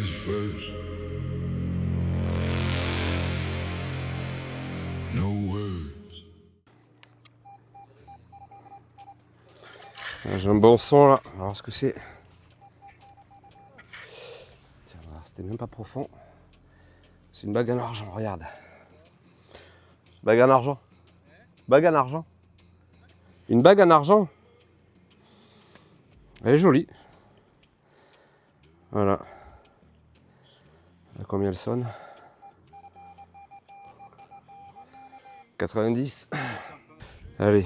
face first. No words. J'ai un bon son là, on va voir ce que c'est. Tiens, voilà, c'était même pas profond. C'est une bague en argent, regarde. Bague en argent. Bague en argent. Une bague en argent. Elle est jolie. Voilà. À combien elle sonne? 90. Allez.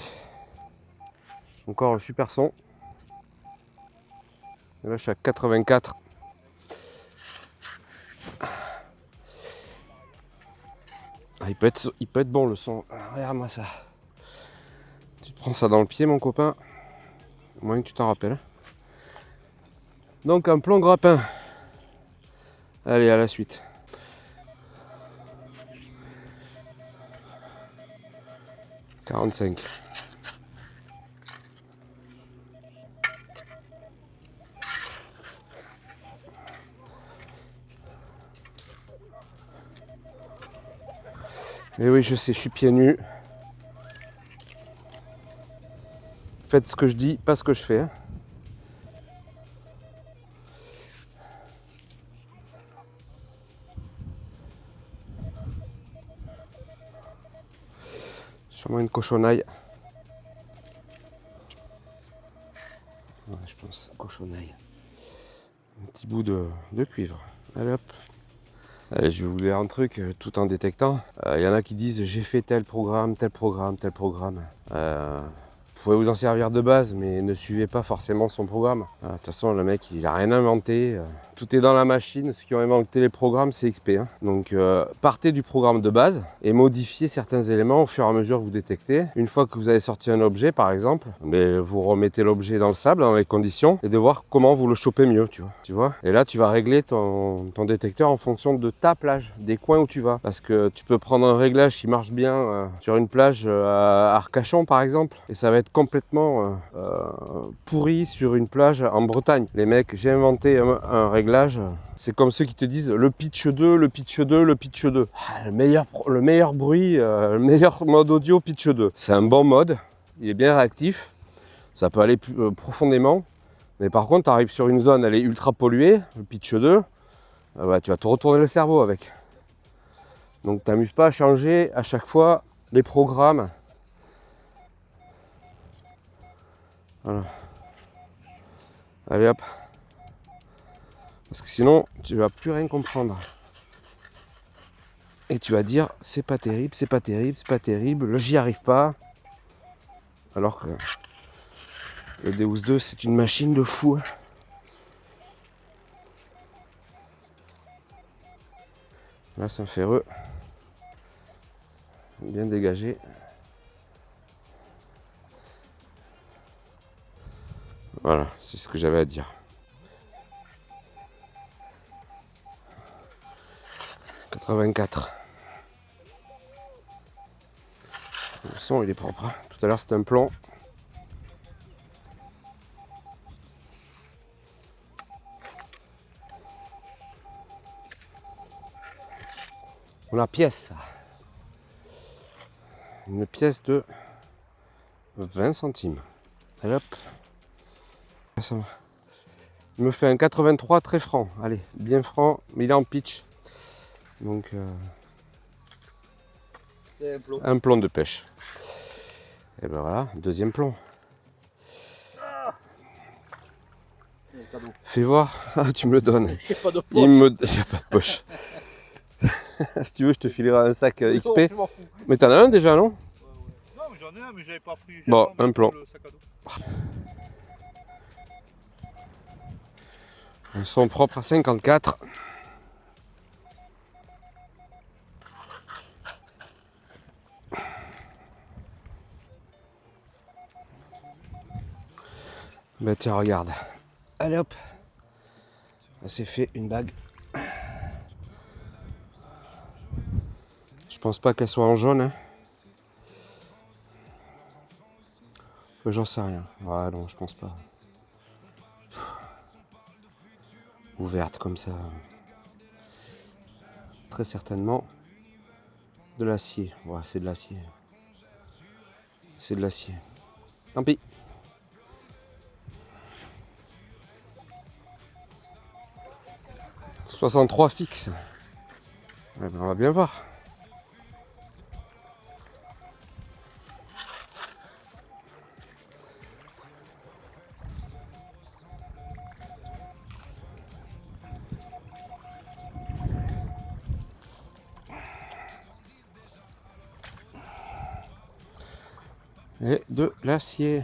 Encore le super son. Et là je suis à 84. Ah, il peut être bon le son. Ah, regarde-moi ça. Tu te prends ça dans le pied mon copain. Au moins que tu t'en rappelles. Donc un plomb grappin. Allez, à la suite. « 45. Et oui, je sais, je suis pieds nus. Faites ce que je dis, pas ce que je fais. Hein. Sûrement une cochonaille. Ouais, je pense, cochonaille. Un petit bout de cuivre. Allez hop. Allez, je vais vous dire un truc tout en détectant. Il y en a qui disent j'ai fait tel programme, tel programme, tel programme. Vous pouvez vous en servir de base, mais ne suivez pas forcément son programme. De toute façon, le mec, il a rien inventé. Tout est dans la machine. Ceux qui ont inventé les programmes, c'est XP. Hein. Donc, partez du programme de base et modifiez certains éléments au fur et à mesure que vous détectez. Une fois que vous avez sorti un objet, par exemple, mais vous remettez l'objet dans le sable, dans les conditions, et de voir comment vous le chopez mieux, tu vois. Et là, tu vas régler ton détecteur en fonction de ta plage, des coins où tu vas. Parce que tu peux prendre un réglage qui marche bien sur une plage à Arcachon, par exemple, et ça va être complètement pourri sur une plage en Bretagne. Les mecs, j'ai inventé un réglage. C'est comme ceux qui te disent le pitch 2, le pitch 2, le pitch 2. Ah, le meilleur bruit, le meilleur mode audio pitch 2. C'est un bon mode, il est bien réactif, ça peut aller plus profondément. Mais par contre, tu arrives sur une zone, elle est ultra polluée, le pitch 2, bah, tu vas te retourner le cerveau avec. Donc t'amuses pas à changer à chaque fois les programmes. Voilà. Allez hop. Parce que sinon, tu vas plus rien comprendre. Et tu vas dire, c'est pas terrible, c'est pas terrible, c'est pas terrible, j'y arrive pas. Alors que le Deus 2, c'est une machine de fou. Là, c'est un ferreux. Bien dégagé. Voilà, c'est ce que j'avais à dire. 84. Le son, il est propre. Hein. Tout à l'heure, c'était un plomb. La pièce. Une pièce de 20 centimes. Allez hop. Ça va. Il me fait un 83 très franc. Allez, bien franc, mais il est en pitch. Donc, c'est un plomb de pêche. Et ben voilà, deuxième plomb. Fais voir. Ah, tu me le donnes. J'ai pas de poche. Il n'y a pas de poche. Si tu veux, je te filerai un sac XP. Non, Mais t'en as un déjà, non? non, mais j'en ai un, mais j'avais pas pris. Bon, un plomb. Le sac à dos. Un son propre à 54. Bah tiens, regarde. Allez hop. C'est fait une bague. Je pense pas qu'elle soit en jaune. Hein. J'en sais rien. Ouais, non, je pense pas. Ouverte comme ça. très certainement de l'acier. Ouais, c'est de l'acier. C'est de l'acier. Tant pis. « 63 fixe. Eh ben, on va bien voir. Et de l'acier.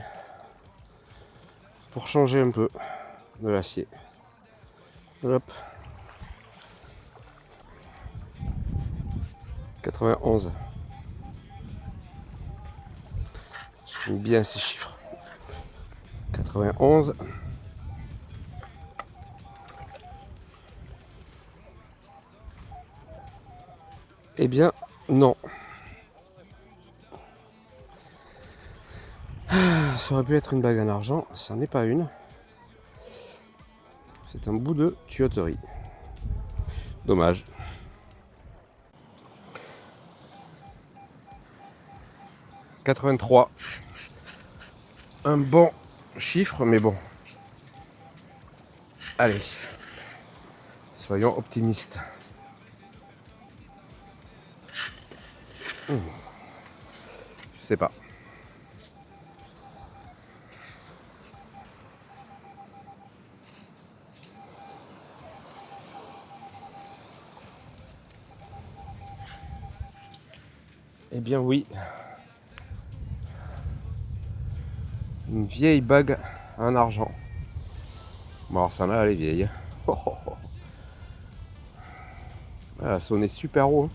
Pour changer un peu de l'acier. Hop. 91. J'aime bien ces chiffres. 91. Eh bien, non. Ça aurait pu être une bague en argent, ça n'est pas une. C'est un bout de tuyauterie. Dommage. « 83. Un bon chiffre, mais bon. Allez. Soyons optimistes. Je sais pas. Eh bien oui. Une vieille bague en argent. Bon alors ça là elle est vieille. Oh, oh, oh. Elle a sonné super haut.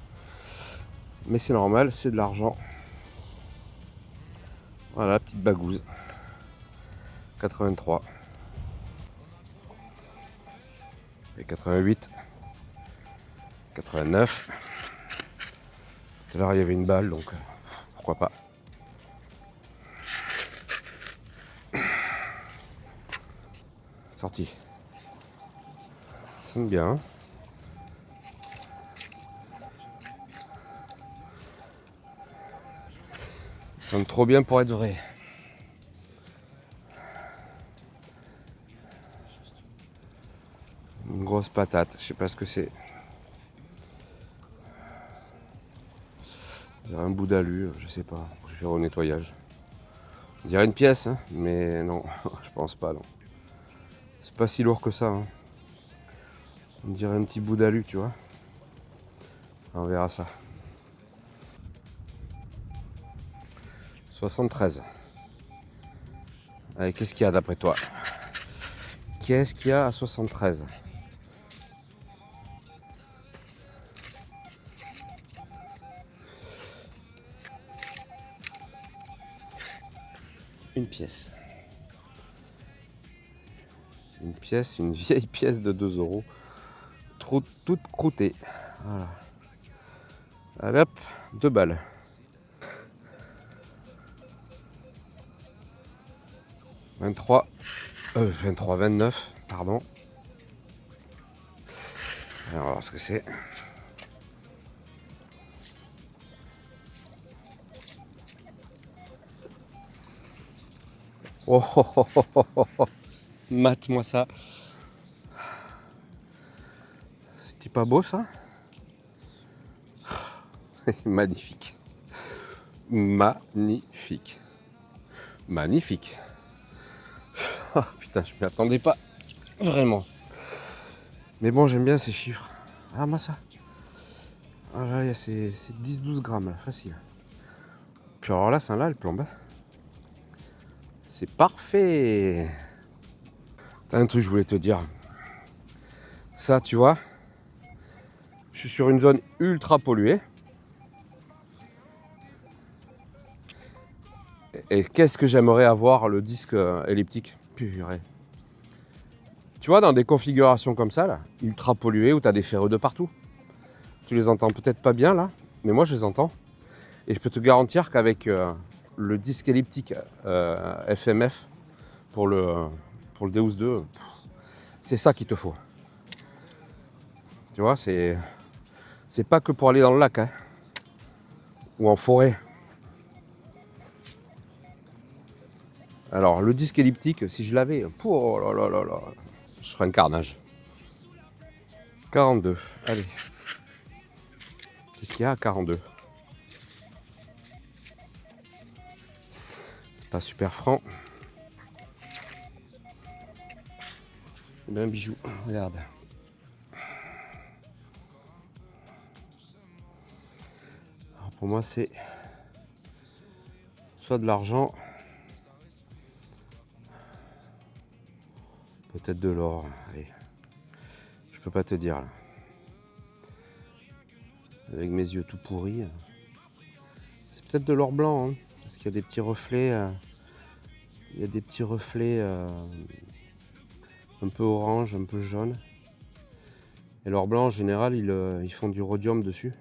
Mais c'est normal, c'est de l'argent. Voilà, petite bagouze. 83. Et 88. 89. Tout à l'heure il y avait une balle, donc pourquoi pas. Sorti. Ça sonne bien. Hein. Ça sonne trop bien pour être vrai. Une grosse patate, je sais pas ce que c'est. On dirait un bout d'alu, je sais pas. Je vais faire au nettoyage. On dirait une pièce, hein, mais non, je pense pas. Non. C'est pas si lourd que ça. Hein. On dirait un petit bout d'alu, tu vois. On verra ça. 73. Allez, qu'est-ce qu'il y a d'après toi? Qu'est-ce qu'il y a à 73? Une pièce. Une pièce, une vieille pièce de 2 euros. Toute croûtée. Voilà. Allez hop, 2 balles. « 23, 29, pardon. Alors, on va voir ce que c'est. Oh, oh, oh, oh, oh, oh, oh. Mate-moi ça. C'était pas beau ça? Magnifique. Magnifique. Magnifique. Oh, putain, je m'y attendais pas. Vraiment. Mais bon, j'aime bien ces chiffres. Ah, moi ça. Ah là, c'est 10-12 grammes, là, facile. Puis alors là, celle-là, elle plombe. C'est parfait. T'as un truc que je voulais te dire. Ça, tu vois, je suis sur une zone ultra polluée. Et qu'est-ce que j'aimerais avoir le disque elliptique. Purée. Tu vois, dans des configurations comme ça, là, ultra polluées, où tu as des ferreux de partout. Tu les entends peut-être pas bien, là, mais moi, je les entends. Et je peux te garantir qu'avec le disque elliptique FMF pour le Deus 2, c'est ça qu'il te faut. Tu vois, c'est C'est pas que pour aller dans le lac, hein. Ou en forêt. Alors le disque elliptique, si je l'avais, oh là là là là, je ferais un carnage. 42, allez. Qu'est-ce qu'il y a à 42? C'est pas super franc. C'est un bijou, regarde. Alors pour moi c'est soit de l'argent, peut-être de l'or. Allez, je peux pas te dire là. Avec mes yeux tout pourris. C'est peut-être de l'or blanc, hein, parce qu'il y a des petits reflets. Il y a des petits reflets un peu orange, un peu jaune. Et l'or blanc en général, ils font du rhodium dessus.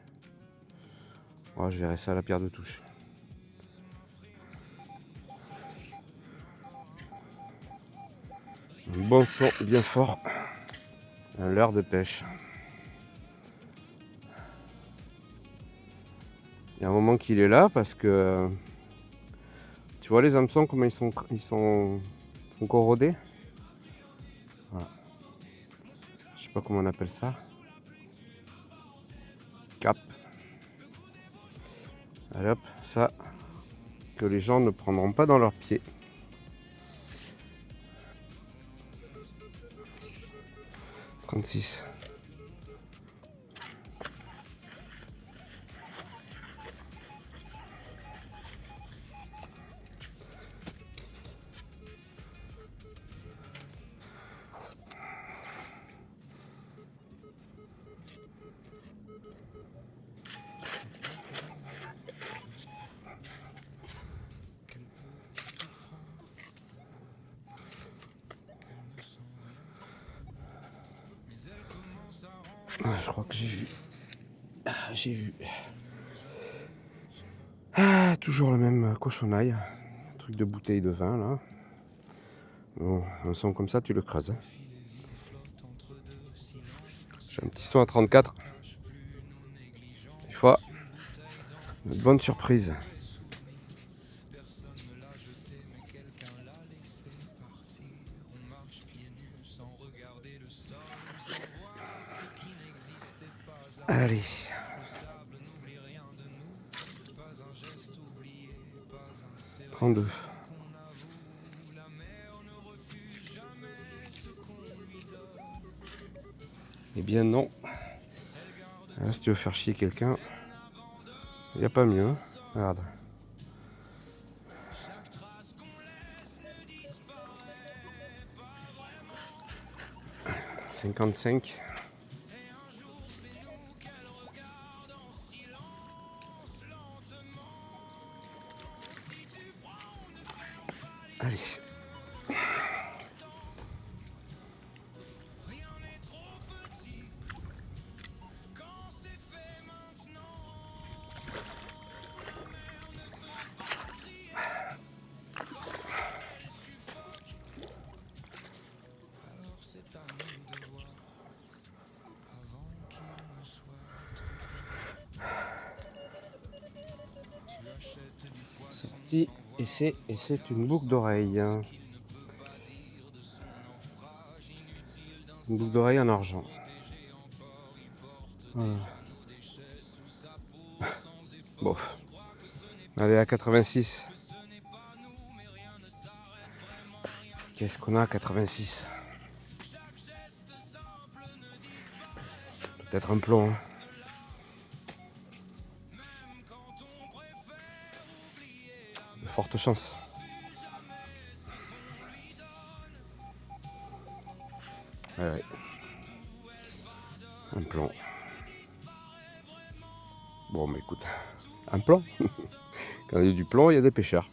Oh, je verrai ça à la pierre de touche. Un bon son bien fort. Un leurre de pêche. Il y a un moment qu'il est là parce que tu vois les hameçons comment ils sont corrodés. Voilà. Je sais pas comment on appelle ça. Cap. Allez hop, ça que les gens ne prendront pas dans leurs pieds. « 36. Je crois que j'ai vu. J'ai vu. Toujours le même cochonaille. Un truc de bouteille de vin là. Bon, un son comme ça, tu le creuses. Hein. J'ai un petit son à 34. Des fois, une bonne surprise. Allez. 32. Eh bien non. Là, si tu veux faire chier quelqu'un, il n'y a pas mieux. Hein. Regarde. « 55. » Allez. Sorti et c'est une boucle d'oreille. Une boucle d'oreille en argent. Voilà. Bof. Allez à 86. Qu'est-ce qu'on a à 86? Peut-être un plomb. Hein. De fortes chances. Ouais. Un plomb. Bon, mais écoute, un plomb. Quand il y a du plomb, il y a des pêcheurs.